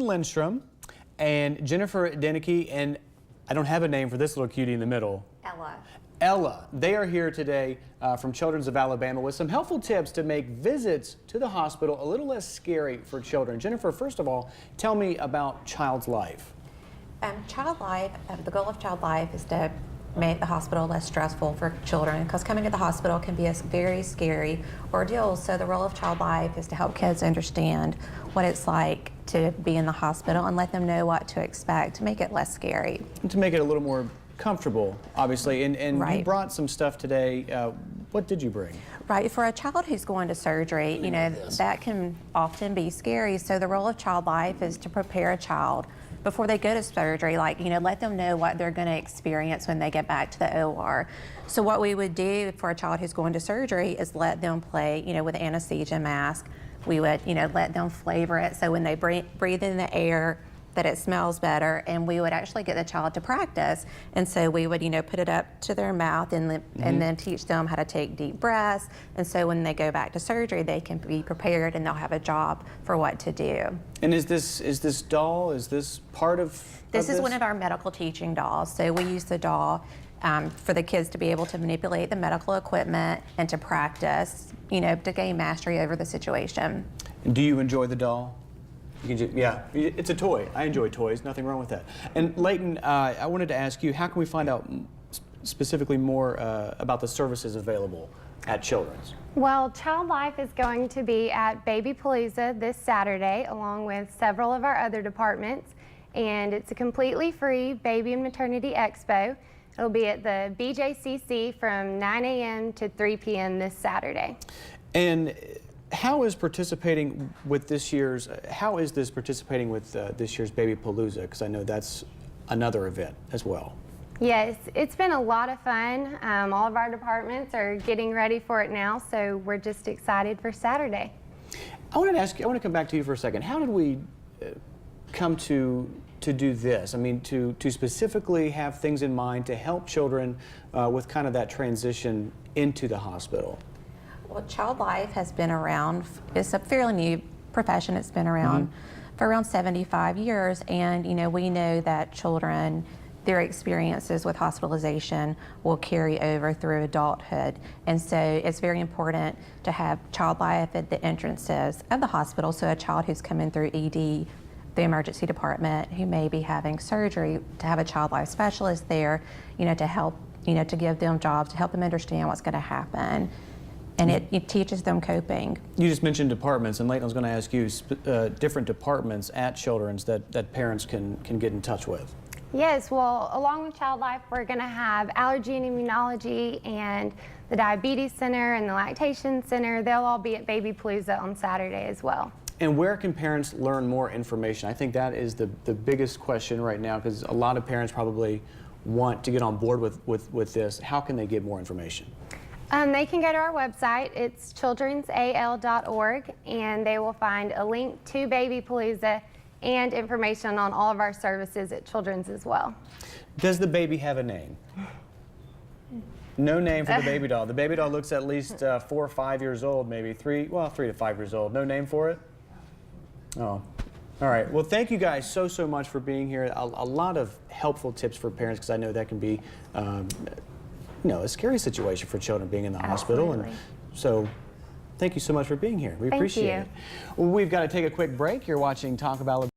Lindstrom and Jennifer Denicky, and I don't have a name for this little cutie in the middle. Ella. Ella. They are here today from Children's of Alabama with some helpful tips to make visits to the hospital a little less scary for children. Jennifer, first of all, tell me about Child Life. Child Life, the goal of Child Life is to make the hospital less stressful for children, because coming to the hospital can be a very scary ordeal. So the role of Child Life is to help kids understand what it's like to be in the hospital and let them know what to expect to make it less scary. And to make it a little more comfortable, obviously. And Right. You brought some stuff today. What did you bring? Right, for a child who's going to surgery, you know, that can often be scary. So the role of Child Life is to prepare a child before they go to surgery, like, you know, let them know what they're going to experience when they get back to the OR. So what we would do for a child who's going to surgery is let them play, you know, with anesthesia mask. We would, you know, let them flavor it so when they breathe in the air that it smells better, and we would actually get the child to practice. And so we would, you know, put it up to their mouth and then teach them how to take deep breaths. And so when they go back to surgery, they can be prepared and they'll have a job for what to do. And is this doll, is this part of This is one of our medical teaching dolls. So we use the doll for the kids to be able to manipulate the medical equipment and to practice, you know, to gain mastery over the situation. And do you enjoy the doll? Yeah, it's a toy. I enjoy toys, nothing wrong with that. And Leighton, I wanted to ask you, how can we find out specifically more about the services available at Children's? Well, Child Life is going to be at Baby Palooza this Saturday, along with several of our other departments, and it's a completely free baby and maternity expo. It'll be at the BJCC from 9 a.m. to 3 p.m. this Saturday. And how is participating with this year's, how is this participating with this year's Baby Palooza? Because I know that's another event as well. Yes, it's been a lot of fun. All of our departments are getting ready for it now, so we're just excited for Saturday. I want to ask you, I want to come back to you for a second. How did we come to do this? I mean, to specifically have things in mind to help children with kind of that transition into the hospital? Well, Child Life has been around, it's a fairly new profession. It's been around for around 75 years, and you know, we know that children, their experiences with hospitalization will carry over through adulthood. And so it's very important to have Child Life at the entrances of the hospital, so a child who's coming through ED, the emergency department, who may be having surgery, to have a Child Life specialist there, you know, to help, you know, to give them jobs, to help them understand what's going to happen. And it teaches them coping. You just mentioned departments, and Leighton was going to ask you different departments at Children's that parents can get in touch with. Yes, well, along with Child Life, we're going to have allergy and immunology and the diabetes center and the lactation center. They'll all be at Baby Palooza on Saturday as well. And where can parents learn more information? I think that is the biggest question right now, because a lot of parents probably want to get on board with this. How can they get more information? They can go to our website. It's childrensal.org, and they will find a link to Baby Palooza and information on all of our services at Children's as well. Does the baby have a name? No name for the baby doll. The baby doll looks at least 4 or 5 years old, maybe 3 to 5 years old. No name for it? Oh. All right. Well, thank you guys so much for being here. A lot of helpful tips for parents, because I know that can be you know, a scary situation for children being in the hospital. And so thank you so much for being here. We appreciate it. Well, we've got to take a quick break. You're watching Talk of Alabama.